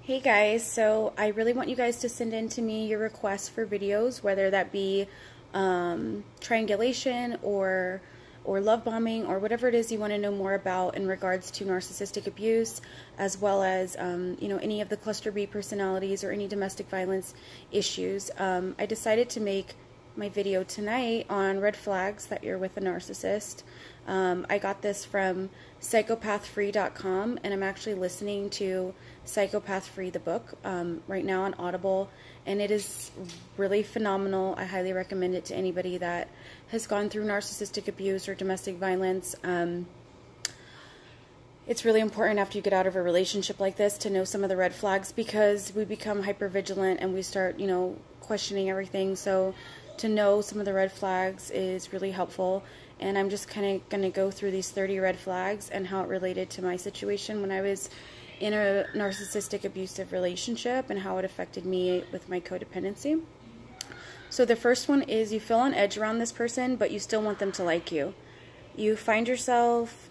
Hey guys, so I really want you guys to send in to me your requests for videos, whether that be triangulation or love bombing or whatever it is you want to know more about in regards to narcissistic abuse, as well as any of the cluster B personalities or any domestic violence issues. I decided to make my video tonight on red flags that you're with a narcissist. I got this from Psychopathfree.com, and I'm actually listening to Psychopath-Free, the book, right now on Audible, and it is really phenomenal. I highly recommend it to anybody that has gone through narcissistic abuse or domestic violence. It's really important after you get out of a relationship like this to know some of the red flags, because we become hypervigilant and we start, questioning everything. So to know some of the red flags is really helpful. And I'm just kind of going to go through these 30 red flags and how it related to my situation when I was in a narcissistic abusive relationship and how it affected me with my codependency. So the first one is you feel on edge around this person, but you still want them to like you. You find yourself,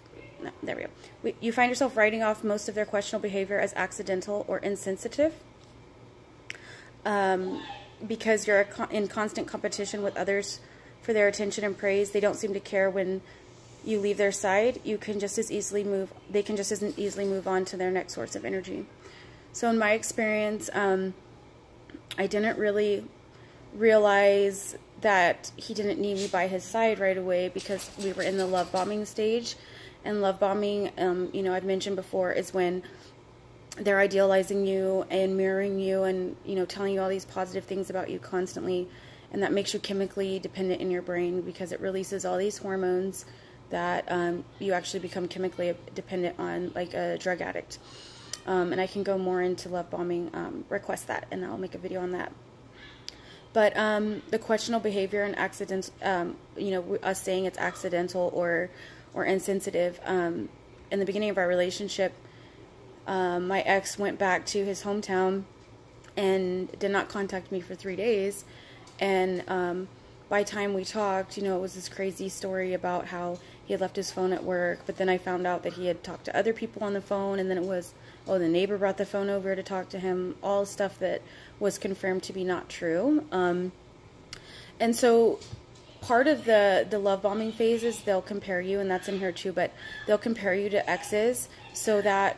you find yourself writing off most of their questionable behavior as accidental or insensitive. Because you're in constant competition with others for their attention and praise. They don't seem to care when you leave their side. They can just as easily move on to their next source of energy. So in my experience, I didn't really realize that he didn't need me by his side right away, because we were in the love bombing stage. And love bombing, I've mentioned before, is when they're idealizing you and mirroring you and, telling you all these positive things about you constantly. And that makes you chemically dependent in your brain, because it releases all these hormones that you actually become chemically dependent on, like a drug addict. And I can go more into love bombing. Request that, and I'll make a video on that. But the questionable behavior and accidents, us saying it's accidental or insensitive. In the beginning of our relationship, my ex went back to his hometown and did not contact me for 3 days. And by the time we talked, it was this crazy story about how he had left his phone at work. But then I found out that he had talked to other people on the phone. And then it was, the neighbor brought the phone over to talk to him. All stuff that was confirmed to be not true. And so part of the love bombing phase is they'll compare you, and that's in here too, but they'll compare you to exes so that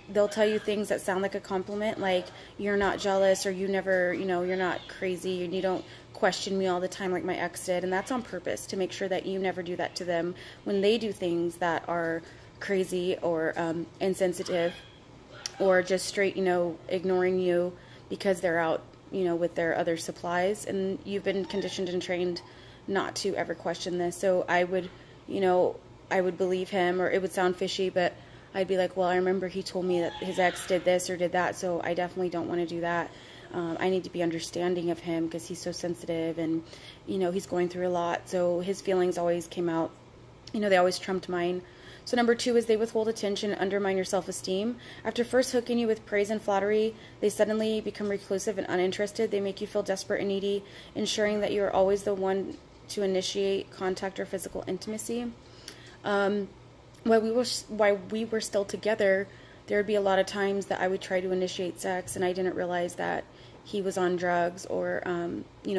they'll tell you things that sound like a compliment, like you're not jealous, or you never, you're not crazy, and you don't question me all the time like my ex did. And that's on purpose, to make sure that you never do that to them when they do things that are crazy or insensitive, or just straight, ignoring you because they're out, with their other supplies. And you've been conditioned and trained not to ever question this. So I would believe him, or it would sound fishy, but I'd be like, well, I remember he told me that his ex did this or did that, so I definitely don't want to do that. I need to be understanding of him because he's so sensitive, and, he's going through a lot. So his feelings always came out, they always trumped mine. So number 2 is they withhold attention and undermine your self-esteem. After first hooking you with praise and flattery, they suddenly become reclusive and uninterested. They make you feel desperate and needy, ensuring that you are always the one to initiate contact or physical intimacy. While we were still together, there would be a lot of times that I would try to initiate sex, and I didn't realize that he was on drugs or,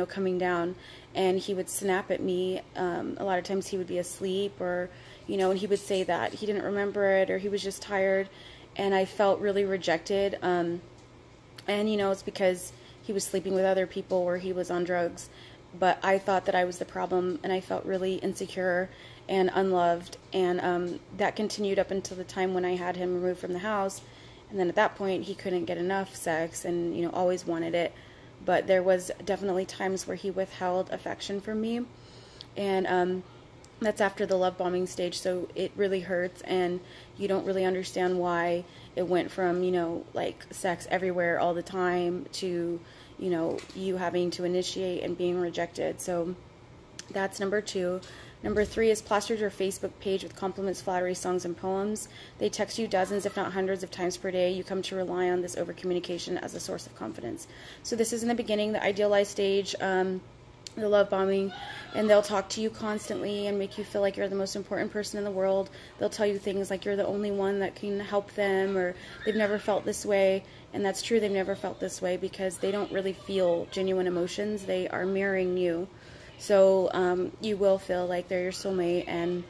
coming down, and he would snap at me. A lot of times he would be asleep, or, and he would say that he didn't remember it, or he was just tired, and I felt really rejected. And, it's because he was sleeping with other people or he was on drugs. But I thought that I was the problem, and I felt really insecure and unloved, and that continued up until the time when I had him removed from the house. And then at that point he couldn't get enough sex, and always wanted it. But there was definitely times where he withheld affection from me, and that's after the love bombing stage. So it really hurts, and you don't really understand why it went from like sex everywhere all the time to you having to initiate and being rejected. So that's number 2. Number 3 is plastered your Facebook page with compliments, flattery, songs, and poems. They text you dozens, if not hundreds of times per day. You come to rely on this over-communication as a source of confidence. So this is in the beginning, the idealized stage. the love bombing, and they'll talk to you constantly and make you feel like you're the most important person in the world. They'll tell you things like you're the only one that can help them, or they've never felt this way. And that's true, they've never felt this way, because they don't really feel genuine emotions. They are mirroring you. So you will feel like they're your soulmate, and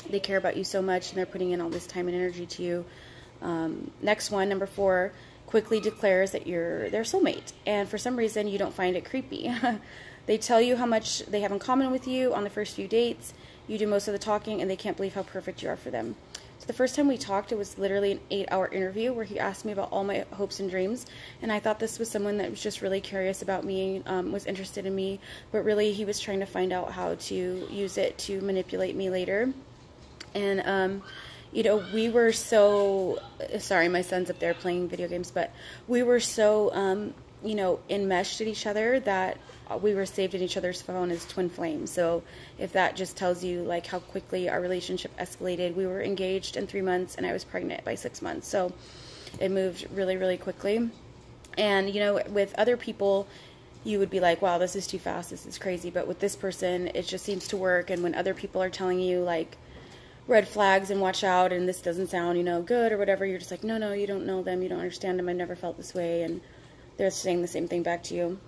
they care about you so much, and they're putting in all this time and energy to you. Next one, number 4, quickly declares that you're their soulmate, and for some reason you don't find it creepy. They tell you how much they have in common with you on the first few dates. You do most of the talking, and they can't believe how perfect you are for them. So the first time we talked, it was literally an 8-hour interview where he asked me about all my hopes and dreams, and I thought this was someone that was just really curious about me, was interested in me, but really he was trying to find out how to use it to manipulate me later. And you know, we were so, sorry, my son's up there playing video games, but we were so, you know, enmeshed in each other that we were saved in each other's phone as twin flames. So if that just tells you like how quickly our relationship escalated, we were engaged in 3 months and I was pregnant by 6 months. So it moved really, really quickly. And, you know, with other people, you would be like, wow, this is too fast, this is crazy. But with this person, it just seems to work. And when other people are telling you like red flags and watch out and this doesn't sound, you know, good or whatever, you're just like, no, you don't know them, you don't understand them, I've never felt this way. And they're saying the same thing back to you.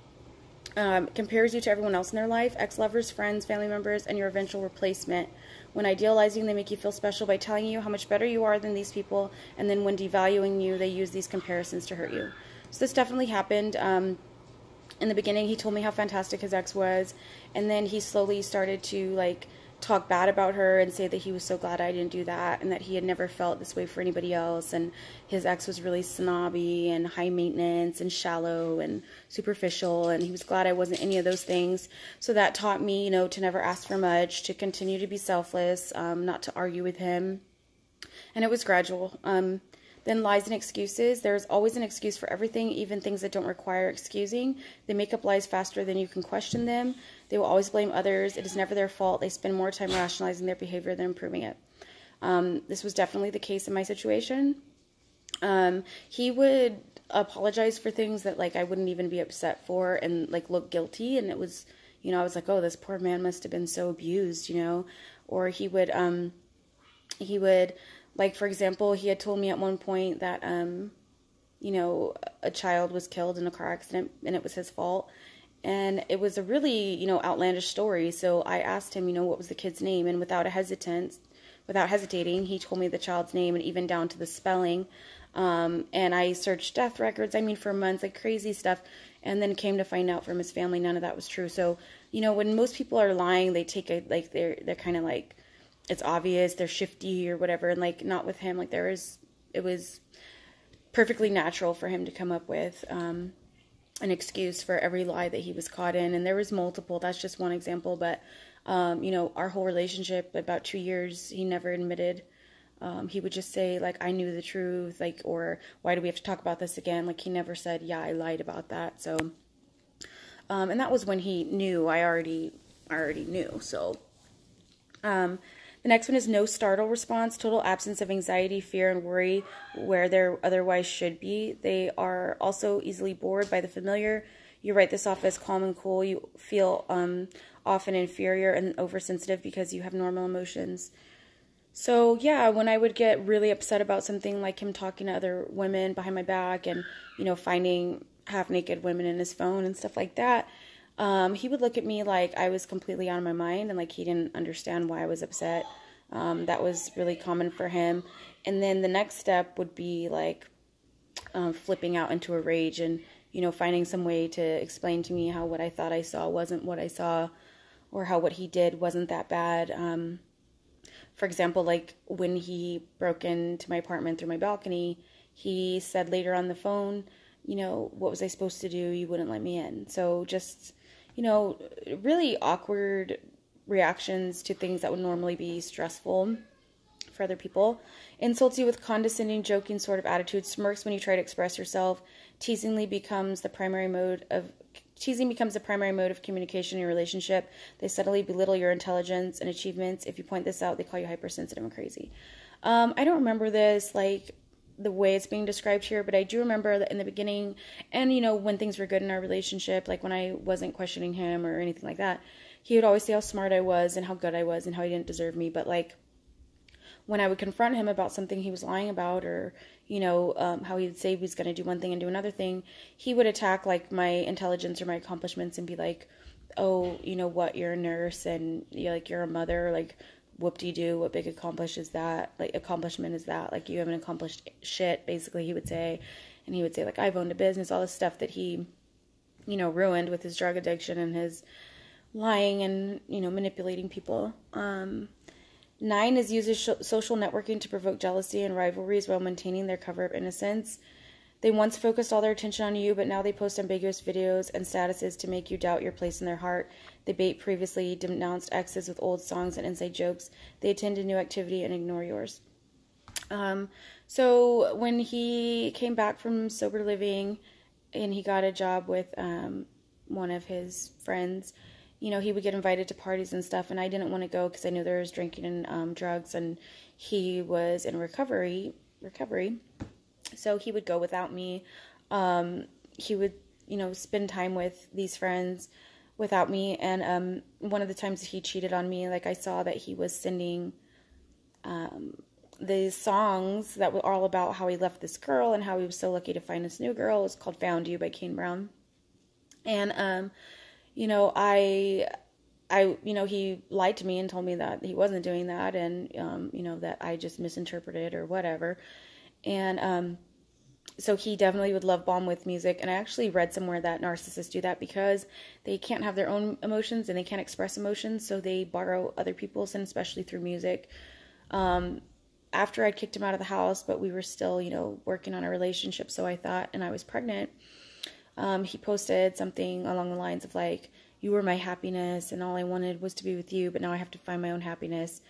Compares you to everyone else in their life, ex-lovers, friends, family members, and your eventual replacement. When idealizing, they make you feel special by telling you how much better you are than these people, and then when devaluing you, they use these comparisons to hurt you. So this definitely happened. In the beginning, he told me how fantastic his ex was, and then he slowly started to like talk bad about her and say that he was so glad I didn't do that, and that he had never felt this way for anybody else, and his ex was really snobby and high maintenance and shallow and superficial, and he was glad I wasn't any of those things. So that taught me, you know, to never ask for much, to continue to be selfless, not to argue with him. And it was gradual. Then lies and excuses. There's always an excuse for everything, even things that don't require excusing. They make up lies faster than you can question them. They will always blame others. It is never their fault. They spend more time rationalizing their behavior than improving it. This was definitely the case in my situation. He would apologize for things that like I wouldn't even be upset for, and like look guilty. And it was, you know, I was like, oh, this poor man must have been so abused, you know. Or he would like, for example, he had told me at one point that, you know, a child was killed in a car accident and it was his fault. And it was a really, you know, outlandish story. So I asked him, you know, what was the kid's name? And without hesitating, he told me the child's name, and even down to the spelling. And I searched death records, I mean, for months, like crazy stuff. And then came to find out from his family, none of that was true. So, you know, when most people are lying, they take it like they're kind of like, it's obvious, they're shifty or whatever, and like not with him. Like it was perfectly natural for him to come up with an excuse for every lie that he was caught in, and there was multiple. That's just one example, but you know, our whole relationship, about 2 years, he never admitted. He would just say like, I knew the truth, like, or why do we have to talk about this again? Like, he never said, yeah, I lied about that. So and that was when he knew. I already knew. So the next one is no startle response, total absence of anxiety, fear, and worry where there otherwise should be. They are also easily bored by the familiar. You write this off as calm and cool. You feel often inferior and oversensitive because you have normal emotions. So yeah, when I would get really upset about something, like him talking to other women behind my back and, you know, finding half-naked women in his phone and stuff like that, he would look at me like I was completely out of my mind, and like he didn't understand why I was upset. That was really common for him. And then the next step would be like flipping out into a rage and, you know, finding some way to explain to me how what I thought I saw wasn't what I saw, or how what he did wasn't that bad. For example, like when he broke into my apartment through my balcony, he said later on the phone, you know, what was I supposed to do? You wouldn't let me in. So just, you know, really awkward reactions to things that would normally be stressful for other people. Insults you with condescending, joking sort of attitude. Smirks when you try to express yourself. Teasing becomes the primary mode of communication in your relationship. They subtly belittle your intelligence and achievements. If you point this out, they call you hypersensitive and crazy. I don't remember this, like, the way it's being described here, but I do remember that in the beginning, and, you know, when things were good in our relationship, like when I wasn't questioning him or anything like that, he would always say how smart I was and how good I was and how he didn't deserve me. But, like, when I would confront him about something he was lying about, or, you know, how he would say he was going to do one thing and do another thing, he would attack, like, my intelligence or my accomplishments and be like, oh, you know what, you're a nurse and you're a mother, like, whoop-de-doo, what big accomplishment is that? Like, you haven't accomplished shit, basically, he would say. And he would say, like, I've owned a business, all this stuff that he, you know, ruined with his drug addiction and his lying and, you know, manipulating people. 9 is uses social networking to provoke jealousy and rivalries while maintaining their cover of innocence. They once focused all their attention on you, but now they post ambiguous videos and statuses to make you doubt your place in their heart. They bait previously denounced exes with old songs and inside jokes. They attend to new activity and ignore yours. So when he came back from sober living and he got a job with one of his friends, you know, he would get invited to parties and stuff, and I didn't want to go because I knew there was drinking and drugs, and he was in recovery. So he would go without me. He would, you know, spend time with these friends without me. And one of the times that he cheated on me, like, I saw that he was sending these songs that were all about how he left this girl and how he was so lucky to find this new girl. It was called Found You by Kane Brown. And, you know, you know, he lied to me and told me that he wasn't doing that, and, you know, that I just misinterpreted or whatever. And so he definitely would love bomb with music. And I actually read somewhere that narcissists do that because they can't have their own emotions and they can't express emotions, so they borrow other people's, and especially through music. After I'd kicked him out of the house, but we were still, you know, working on a relationship, so I thought, and I was pregnant, he posted something along the lines of, like, you were my happiness and all I wanted was to be with you, but now I have to find my own happiness.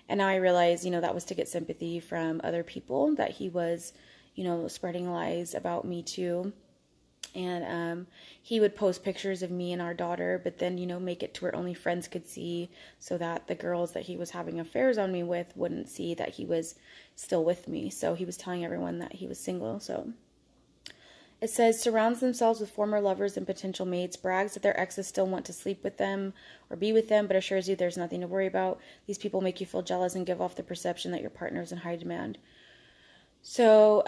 And now I realize, you know, that was to get sympathy from other people, that he was, you know, spreading lies about me too. And he would post pictures of me and our daughter, but then, you know, make it to where only friends could see, so that the girls that he was having affairs on me with wouldn't see that he was still with me. So he was telling everyone that he was single. So it says, surrounds themselves with former lovers and potential mates, brags that their exes still want to sleep with them or be with them, but assures you there's nothing to worry about. These people make you feel jealous and give off the perception that your partner is in high demand. So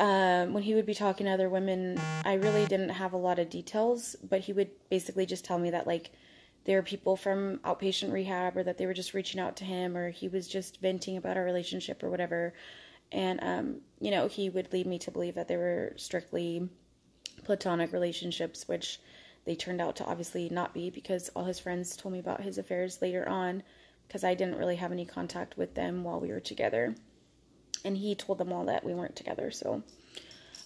when he would be talking to other women, I really didn't have a lot of details, but he would basically just tell me that, like, there were people from outpatient rehab, or that they were just reaching out to him, or he was just venting about our relationship or whatever. And, you know, he would lead me to believe that they were strictly platonic relationships, which they turned out to obviously not be, because all his friends told me about his affairs later on, because I didn't really have any contact with them while we were together. And he told them all that we weren't together. So,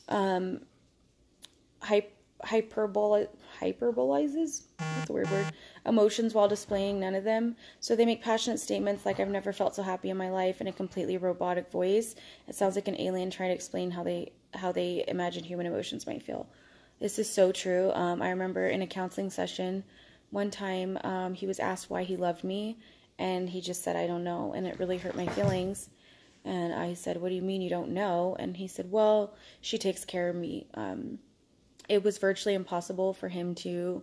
hyperbolizes, that's a weird word, emotions while displaying none of them. So they make passionate statements like, I've never felt so happy in my life, in a completely robotic voice. It sounds like an alien trying to explain how they imagine human emotions might feel. This is so true. I remember in a counseling session one time, he was asked why he loved me, and he just said, I don't know. And it really hurt my feelings. And I said, what do you mean you don't know? And he said, well, she takes care of me. It was virtually impossible for him to,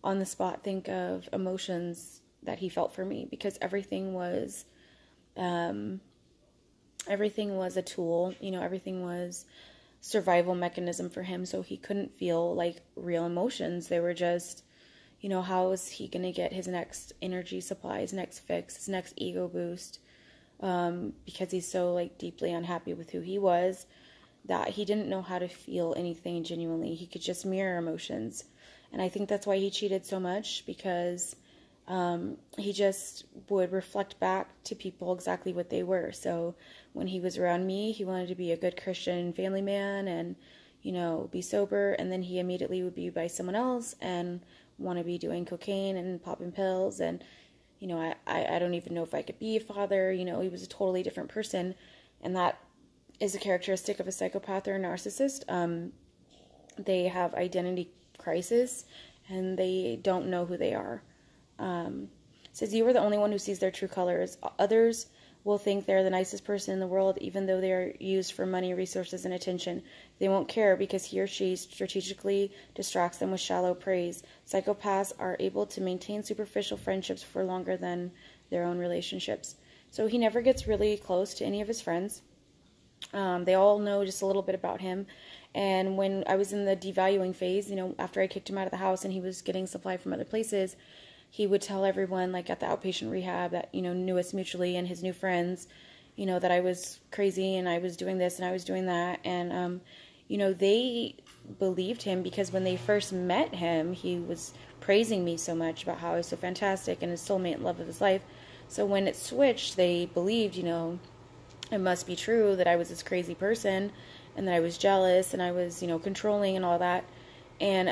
on the spot, think of emotions that he felt for me, because everything was a tool, you know, everything was survival mechanism for him. So he couldn't feel like real emotions. They were just, you know, how is he going to get his next energy supply, his next fix, his next ego boost? Because he's so, like, deeply unhappy with who he was, that he didn't know how to feel anything genuinely. He could just mirror emotions. And I think that's why he cheated so much, because he just would reflect back to people exactly what they were. So when he was around me, he wanted to be a good Christian family man and, you know, be sober. And then he immediately would be by someone else and want to be doing cocaine and popping pills. And, you know, I don't even know if I could be a father. You know, he was a totally different person. And that is a characteristic of a psychopath or a narcissist. They have identity crisis and they don't know who they are. It says, you are the only one who sees their true colors. Others will think they're the nicest person in the world, even though they are used for money, resources, and attention. They won't care because he or she strategically distracts them with shallow praise. Psychopaths are able to maintain superficial friendships for longer than their own relationships. So he never gets really close to any of his friends. They all know just a little bit about him. And when I was in the devaluing phase, after I kicked him out of the house and he was getting supply from other places, he would tell everyone, like at the outpatient rehab that, knew us mutually and his new friends, that I was crazy and I was doing this and I was doing that. And, they believed him because when they first met him, he was praising me so much about how I was so fantastic and his soulmate and love of his life. So when it switched, they believed, it must be true that I was this crazy person and that I was jealous and I was, controlling and all that. And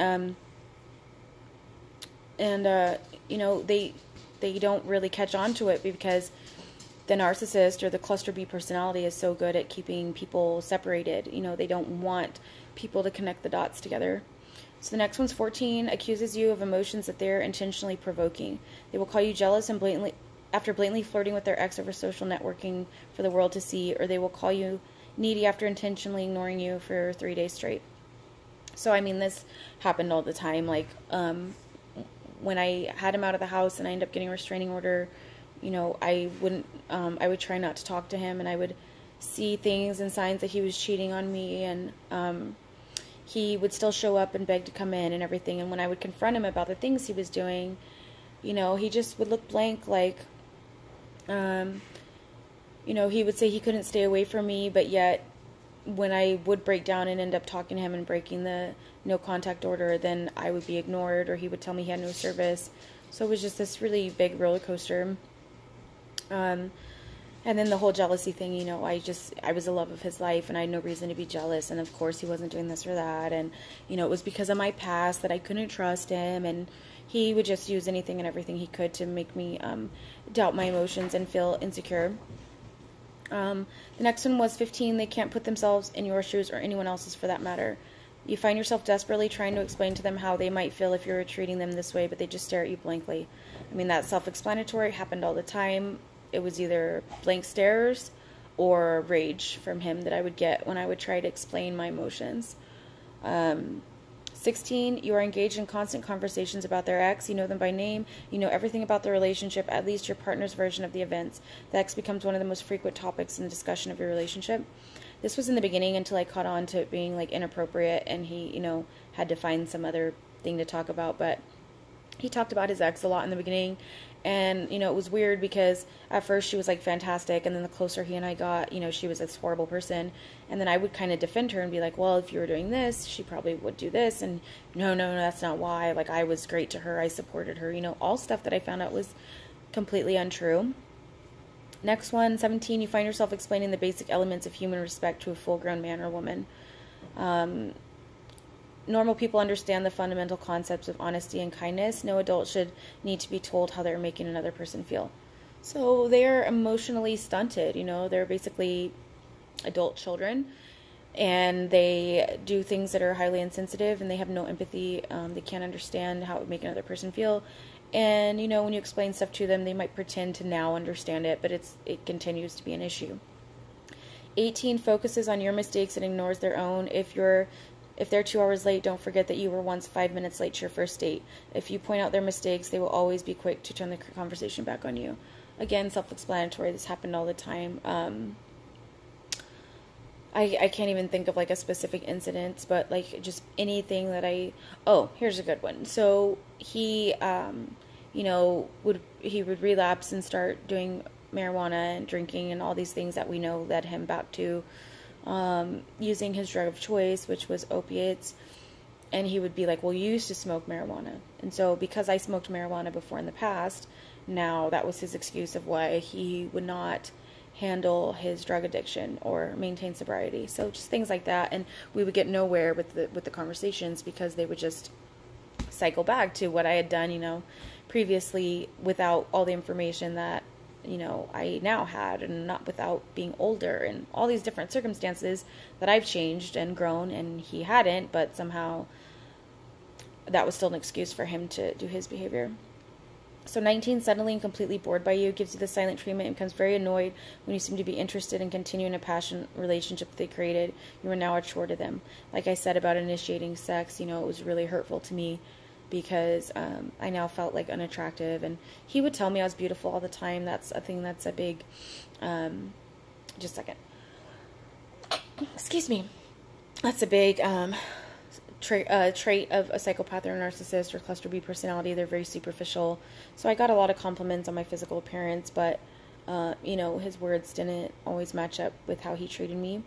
they don't really catch on to it because the narcissist or the cluster B personality is so good at keeping people separated. They don't want people to connect the dots together. So the next one's 14, accuses you of emotions that they're intentionally provoking. They will call you jealous and after blatantly flirting with their ex over social networking for the world to see, or they will call you needy after intentionally ignoring you for 3 days straight. So, this happened all the time. Like, when I had him out of the house and I ended up getting a restraining order, I would try not to talk to him, and I would see things and signs that he was cheating on me, and he would still show up and beg to come in and everything. And when I would confront him about the things he was doing, he just would look blank, like, he would say he couldn't stay away from me, but yet when I would break down and end up talking to him and breaking the no contact order, then I would be ignored, or he would tell me he had no service. So it was just this really big roller coaster. And then the whole jealousy thing, I was the love of his life and I had no reason to be jealous. And of course he wasn't doing this or that. And, it was because of my past that I couldn't trust him. And he would just use anything and everything he could to make me doubt my emotions and feel insecure. The next one was 15. They can't put themselves in your shoes or anyone else's for that matter. You find yourself desperately trying to explain to them how they might feel if you're treating them this way, but they just stare at you blankly. That's self-explanatory. It happened all the time. It was either blank stares or rage from him that I would get when I would try to explain my emotions. 16, you are engaged in constant conversations about their ex. You know them by name. You know everything about the relationship, at least your partner's version of the events. The ex becomes one of the most frequent topics in the discussion of your relationship. This was in the beginning until I caught on to it being inappropriate, and he, had to find some other thing to talk about. But he talked about his ex a lot in the beginning, and, it was weird because at first she was fantastic, and then the closer he and I got, she was this horrible person. And then I would kind of defend her and be like, well, if you were doing this, she probably would do this. And no, that's not why. I was great to her. I supported her. All stuff that I found out was completely untrue. Next one, 17, you find yourself explaining the basic elements of human respect to a full-grown man or woman. Normal people understand the fundamental concepts of honesty and kindness. No adult should need to be told how they're making another person feel. So they're emotionally stunted, they're basically adult children, and they do things that are highly insensitive, and they have no empathy. They can't understand how it would make another person feel. And, when you explain stuff to them, they might pretend to now understand it, but it continues to be an issue. 18, focuses on your mistakes and ignores their own. If they're 2 hours late, don't forget that you were once 5 minutes late to your first date. If you point out their mistakes, they will always be quick to turn the conversation back on you. Again, self-explanatory. This happened all the time. I can't even think of a specific incident, but just anything that here's a good one. So he, would relapse and start doing marijuana and drinking and all these things that we know led him back to using his drug of choice, which was opiates. And he would be like, well, you used to smoke marijuana. And so because I smoked marijuana before in the past, now that was his excuse of why he would not handle his drug addiction or maintain sobriety. So just things like that. And we would get nowhere with the conversations because they would just cycle back to what I had done, previously without all the information that, I now had, and not without being older and all these different circumstances that I've changed and grown and he hadn't, but somehow that was still an excuse for him to do his behavior. So 19, suddenly and completely bored by you, gives you the silent treatment and becomes very annoyed when you seem to be interested in continuing a passionate relationship that they created. You are now a chore to them. Like I said about initiating sex, it was really hurtful to me because I now felt like unattractive. And he would tell me I was beautiful all the time. That's a thing that's a big, just a second. Excuse me. That's a big trait of a psychopath or a narcissist or cluster B personality. They're very superficial. So I got a lot of compliments on my physical appearance, but his words didn't always match up with how he treated me.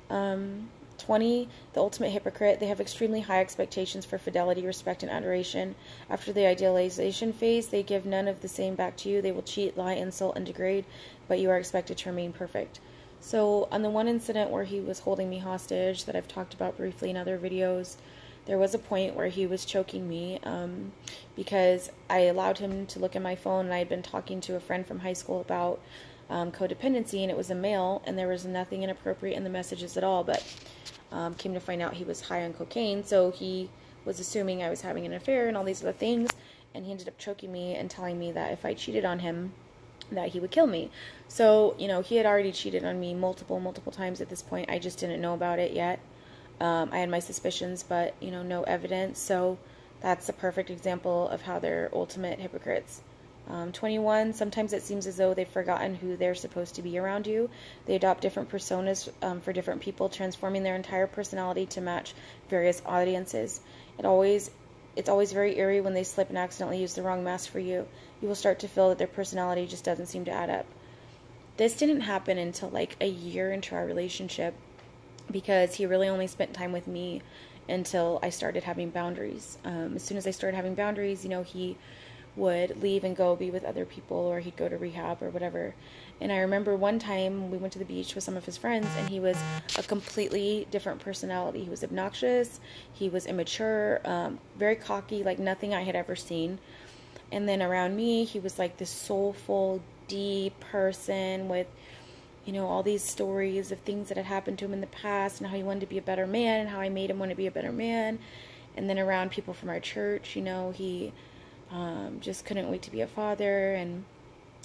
20, the ultimate hypocrite. They have extremely high expectations for fidelity, respect, and adoration. After the idealization phase, they give none of the same back to you. They will cheat, lie, insult, and degrade, but you are expected to remain perfect. So on the one incident where he was holding me hostage that I've talked about briefly in other videos, there was a point where he was choking me because I allowed him to look at my phone, and I had been talking to a friend from high school about codependency, and it was a male, and there was nothing inappropriate in the messages at all, but came to find out he was high on cocaine, so he was assuming I was having an affair and all these other things, and he ended up choking me and telling me that if I cheated on him, that he would kill me. So, he had already cheated on me multiple times at this point. I just didn't know about it yet. I had my suspicions, but, no evidence. So that's a perfect example of how they're ultimate hypocrites. 21, sometimes it seems as though they've forgotten who they're supposed to be around you. They adopt different personas for different people, transforming their entire personality to match various audiences. It's always very eerie when they slip and accidentally use the wrong mask for you. You will start to feel that their personality just doesn't seem to add up. This didn't happen until like a year into our relationship because he really only spent time with me until I started having boundaries. As soon as I started having boundaries, he would leave and go be with other people, or he'd go to rehab or whatever. And I remember one time we went to the beach with some of his friends, and he was a completely different personality. He was obnoxious, he was immature, very cocky, like nothing I had ever seen. And then around me, he was like this soulful, deep person with, all these stories of things that had happened to him in the past and how he wanted to be a better man and how I made him want to be a better man. And then around people from our church, he just couldn't wait to be a father and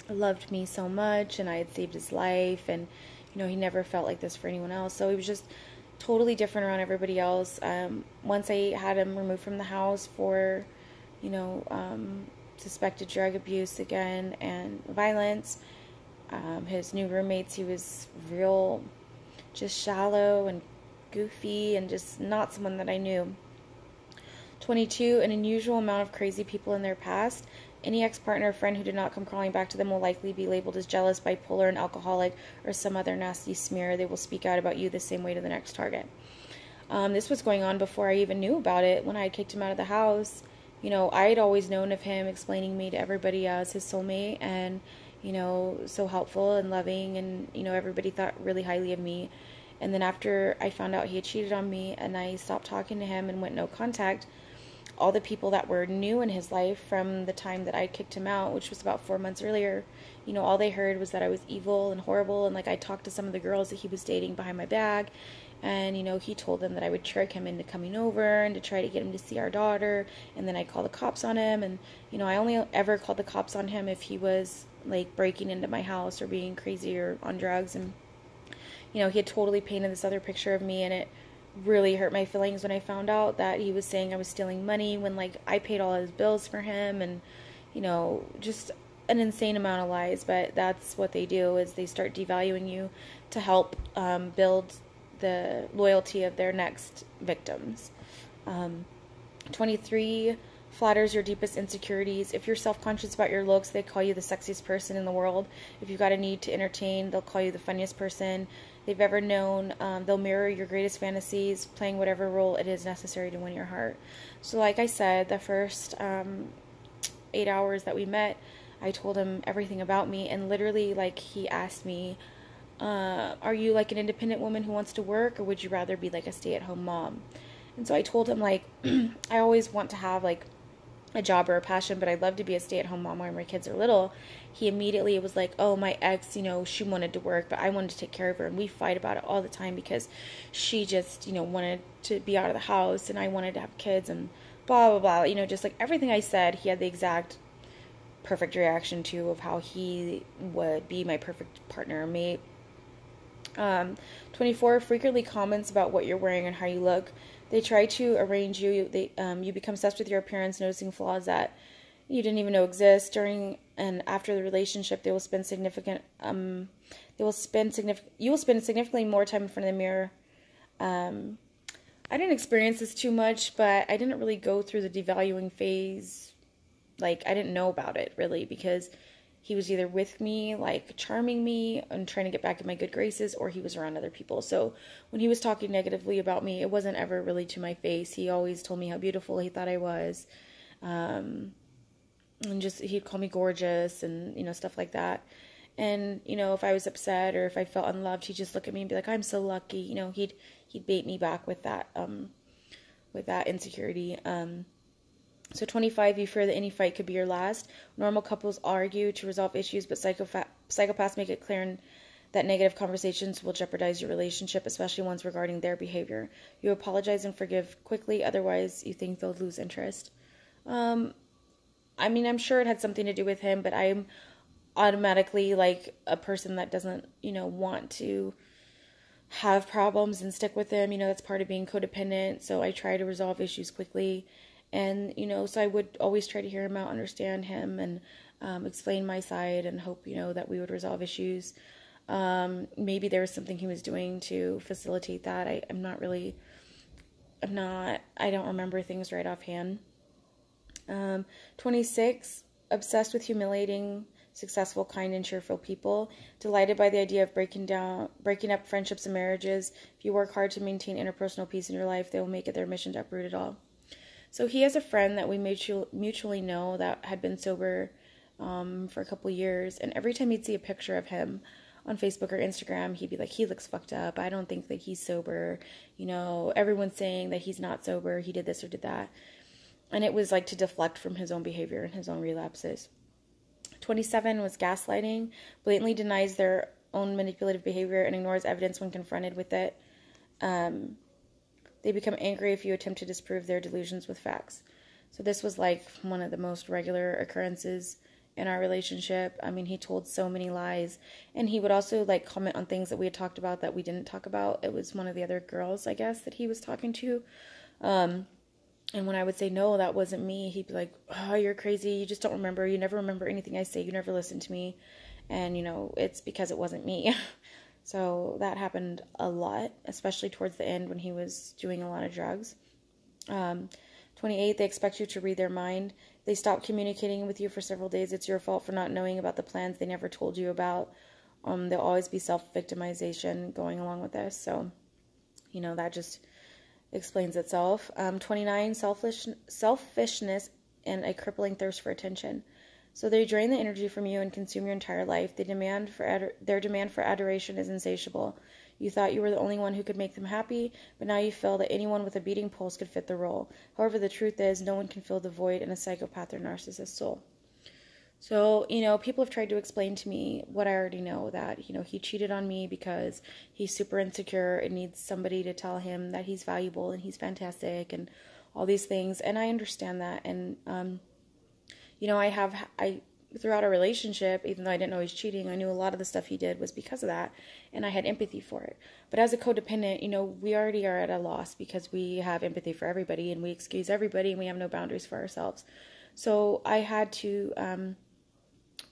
loved me so much, and I had saved his life, and he never felt like this for anyone else. So he was just totally different around everybody else. Once I had him removed from the house for suspected drug abuse again and violence, his new roommates, he was real just shallow and goofy and just not someone that I knew. 22, an unusual amount of crazy people in their past. Any ex-partner or friend who did not come crawling back to them will likely be labeled as jealous, bipolar, an alcoholic, or some other nasty smear. They will speak out about you the same way to the next target. This was going on before I even knew about it. When I kicked him out of the house, I had always known of him explaining me to everybody as his soulmate, and, so helpful and loving, and, everybody thought really highly of me. And then after I found out he had cheated on me and I stopped talking to him and went no contact, all the people that were new in his life from the time that I kicked him out, which was about 4 months earlier, all they heard was that I was evil and horrible, and like I talked to some of the girls that he was dating behind my back, and he told them that I would trick him into coming over and to try to get him to see our daughter, and then I'd call the cops on him, and I only ever called the cops on him if he was like breaking into my house or being crazy or on drugs. And he had totally painted this other picture of me, and it really hurt my feelings when I found out that he was saying I was stealing money when like I paid all his bills for him, and just an insane amount of lies. But that's what they do, is they start devaluing you to help build the loyalty of their next victims. 23, flatters your deepest insecurities. If you're self-conscious about your looks, they call you the sexiest person in the world. If you've got a need to entertain, they'll call you the funniest person they've ever known. They'll mirror your greatest fantasies, playing whatever role it is necessary to win your heart. So like I said, the first 8 hours that we met, I told him everything about me, and literally, like, he asked me, are you like an independent woman who wants to work, or would you rather be like a stay-at-home mom? And so I told him, like, I always want to have like a job or a passion, but I'd love to be a stay-at-home mom when my kids are little. He immediately was like, oh, my ex, she wanted to work, but I wanted to take care of her, and we fight about it all the time because she just, wanted to be out of the house, and I wanted to have kids, and blah, blah, blah, just like everything I said, he had the exact perfect reaction to of how he would be my perfect partner or mate. 24, frequently comments about what you're wearing and how you look. They try to arrange you. You become obsessed with your appearance, noticing flaws that you didn't even know exist. During and after the relationship, you will spend significantly more time in front of the mirror. I didn't experience this too much, but I didn't really go through the devaluing phase. Like, I didn't know about it really, because he was either with me, like charming me and trying to get back in my good graces, or he was around other people. So when he was talking negatively about me, it wasn't ever really to my face. He always told me how beautiful he thought I was. And just, he'd call me gorgeous and, you know, stuff like that. And, you know, if I was upset or if I felt unloved, he'd just look at me and be like, I'm so lucky. You know, he'd bait me back with that insecurity. So 25, you fear that any fight could be your last. Normal couples argue to resolve issues, but psychopaths make it clear that negative conversations will jeopardize your relationship, especially ones regarding their behavior. You apologize and forgive quickly, otherwise you think they'll lose interest. I mean, I'm sure it had something to do with him, but I'm automatically like a person that doesn't, you know, want to have problems and stick with them. You know, that's part of being codependent. So I try to resolve issues quickly. And, you know, so I would always try to hear him out, understand him, and explain my side and hope, you know, that we would resolve issues. Maybe there was something he was doing to facilitate that. I don't remember things right offhand. 26, obsessed with humiliating, successful, kind, and cheerful people, delighted by the idea of breaking up friendships and marriages. If you work hard to maintain interpersonal peace in your life, they will make it their mission to uproot it all. So he has a friend that we mutually know that had been sober for a couple years, and every time he'd see a picture of him on Facebook or Instagram, he'd be like, he looks fucked up. I don't think that he's sober. You know, everyone's saying that he's not sober. He did this or did that. And it was like to deflect from his own behavior and his own relapses. 27 was gaslighting, blatantly denies their own manipulative behavior and ignores evidence when confronted with it. They become angry if you attempt to disprove their delusions with facts. So this was like one of the most regular occurrences in our relationship. I mean, he told so many lies, and he would also like comment on things that we had talked about that we didn't talk about. It was one of the other girls, I guess, that he was talking to. And when I would say, no, that wasn't me, he'd be like, oh, you're crazy. You just don't remember. You never remember anything I say. You never listen to me. And, you know, it's because it wasn't me. So that happened a lot, especially towards the end when he was doing a lot of drugs. 28, they expect you to read their mind. They stop communicating with you for several days. It's your fault for not knowing about the plans they never told you about. There'll always be self-victimization going along with this. So, you know, that just explains itself. 29, selfishness and a crippling thirst for attention. So they drain the energy from you and consume your entire life. Their demand for adoration is insatiable. You thought you were the only one who could make them happy, but now you feel that anyone with a beating pulse could fit the role. However, the truth is, no one can fill the void in a psychopath or narcissist soul. So, you know, people have tried to explain to me what I already know, that, you know, he cheated on me because he's super insecure and needs somebody to tell him that he's valuable and he's fantastic and all these things. And I understand that. And, you know, throughout our relationship, even though I didn't know he's cheating, I knew a lot of the stuff he did was because of that, and I had empathy for it. But as a codependent, you know, we already are at a loss because we have empathy for everybody, and we excuse everybody, and we have no boundaries for ourselves. So I had to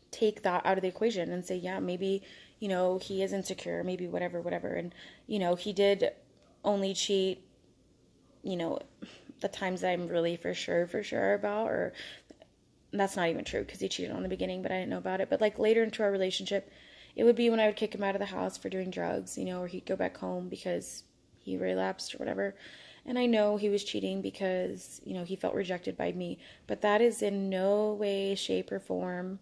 take that out of the equation and say, yeah, maybe, you know, he is insecure, maybe whatever. And, you know, he did only cheat, you know, the times that I'm really for sure about, or that's not even true because he cheated on the beginning, but I didn't know about it. But like later into our relationship, it would be when I would kick him out of the house for doing drugs, you know, or he'd go back home because he relapsed or whatever. And I know he was cheating because, you know, he felt rejected by me. But that is in no way, shape, or form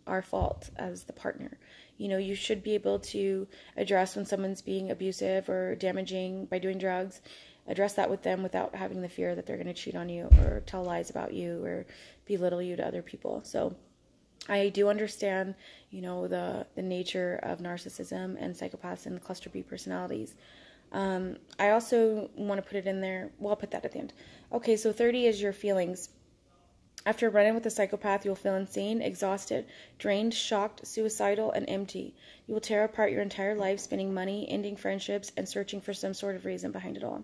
our fault as the partner. You know, you should be able to address when someone's being abusive or damaging by doing drugs. Address that with them without having the fear that they're going to cheat on you or tell lies about you or belittle you to other people. So I do understand, you know, the nature of narcissism and psychopaths and the cluster B personalities. I also want to put it in there. Well, I'll put that at the end. Okay, so 30 is your feelings. After running with a psychopath, you'll feel insane, exhausted, drained, shocked, suicidal, and empty. You will tear apart your entire life, spending money, ending friendships, and searching for some sort of reason behind it all.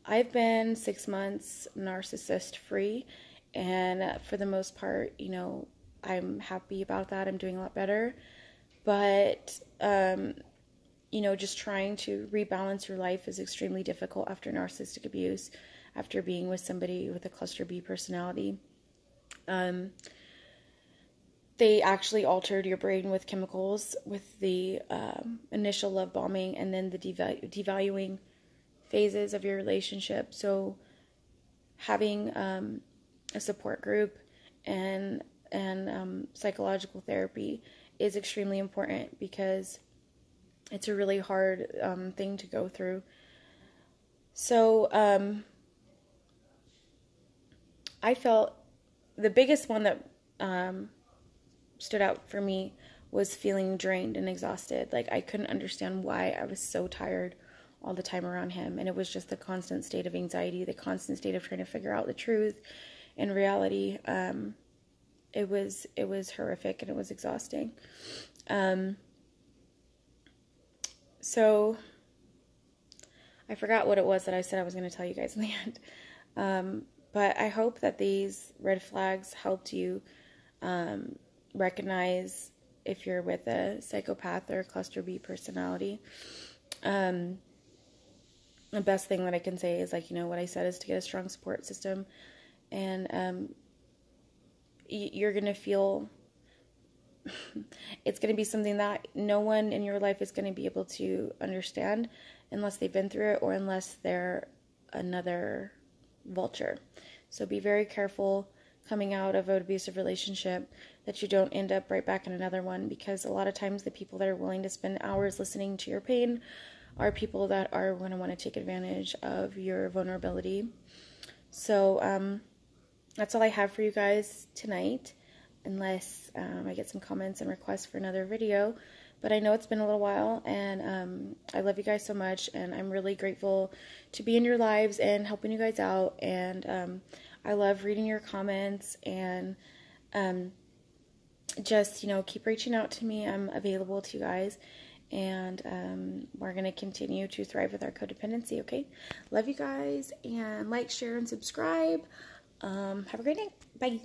I've been 6 months narcissist-free, and for the most part, you know, I'm happy about that. I'm doing a lot better. But, you know, just trying to rebalance your life is extremely difficult after narcissistic abuse, after being with somebody with a cluster B personality. They actually altered your brain with chemicals with the initial love bombing and then the devaluing phases of your relationship. So having a support group and psychological therapy is extremely important, because it's a really hard thing to go through. So I felt the biggest one that stood out for me was feeling drained and exhausted. Like, I couldn't understand why I was so tired all the time around him, and it was just the constant state of anxiety, the constant state of trying to figure out the truth and reality. It was horrific, and it was exhausting. So I forgot what it was that I said I was going to tell you guys in the end. But I hope that these red flags helped you recognize if you're with a psychopath or a cluster B personality. The best thing that I can say is, like, you know, what I said is to get a strong support system, and you're going to feel it's going to be something that no one in your life is going to be able to understand unless they've been through it, or unless they're another vulture. So be very careful coming out of an abusive relationship that you don't end up right back in another one, because a lot of times the people that are willing to spend hours listening to your pain are people that are going to want to take advantage of your vulnerability. So that's all I have for you guys tonight, unless I get some comments and requests for another video. But I know it's been a little while, and I love you guys so much, and I'm really grateful to be in your lives and helping you guys out. And I love reading your comments, and just, you know, keep reaching out to me. I'm available to you guys, and we're going to continue to thrive with our codependency, okay? Love you guys, and like, share, and subscribe. Have a great night. Bye.